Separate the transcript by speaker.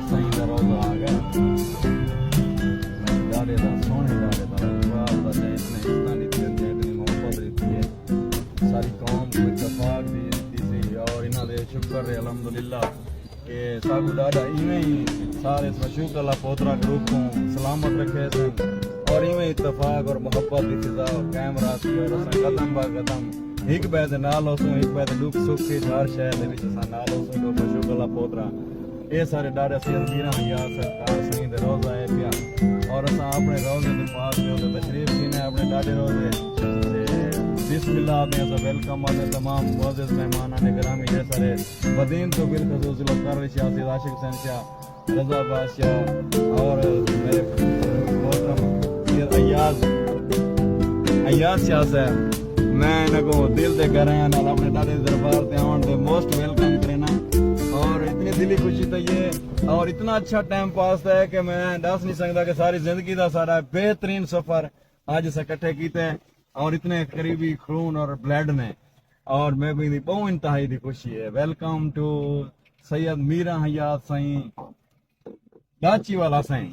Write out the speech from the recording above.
Speaker 1: سائیں دا روزہ آ گیا ڈاڑے دا سونے ڈاڑے دا جواب دا تے اتنے انسانی دل دے اتنی محبت دیتی ہے ساری قوم کو اتفاق دی سی اور انہاں دے شکر ہے الحمدللہ کہ ساگو ڈاڈا ایویں ہی سارے مشوق اللہ پوترا گروپ کو سلامت رکھے سن اور ایویں اتفاق اور محبت کی فضا قائم رہتی اور اساں قدم با قدم ایک بیت نال ہوسوں ایک بیت دکھ سکھ کے ہر شہر دے وچ اساں نال ہوسوں تو مشوق اللہ پوترا اے سارے ڈاڈا سید میرا یا سرکار سائیں دے روزہ ہے پیا اور اساں اپنے روزے دے پاس میں تشریف لینے اپنے ڈاڈے روزے بسم اللہ آپ نے ویلکم آتے تمام معزز مہمانان گرامی یہ سارے بدین تو بالخصوص لوکار شاہ سید عاشق حسین شاہ رضا بادشاہ اور میرے محترم سید ایاز شاہ صاحب میں انہوں کو دل دے کر رہے ہیں اپنے ڈاڈے دربار تے آن دے موسٹ ویلکم کرنا اور اتنی دلی خوشی تو یہ اور اتنا اچھا ٹائم پاس ہے کہ میں دس نہیں سکتا کہ ساری زندگی دا سارا بہترین سفر آج سے کٹھے کیتے ہیں اور اتنے قریبی خون اور بلڈ نے اور میں بھی بہت انتہائی دی خوشی ہے ویلکم ٹو سید میرا حیات سائیں ڈاچی والا سائیں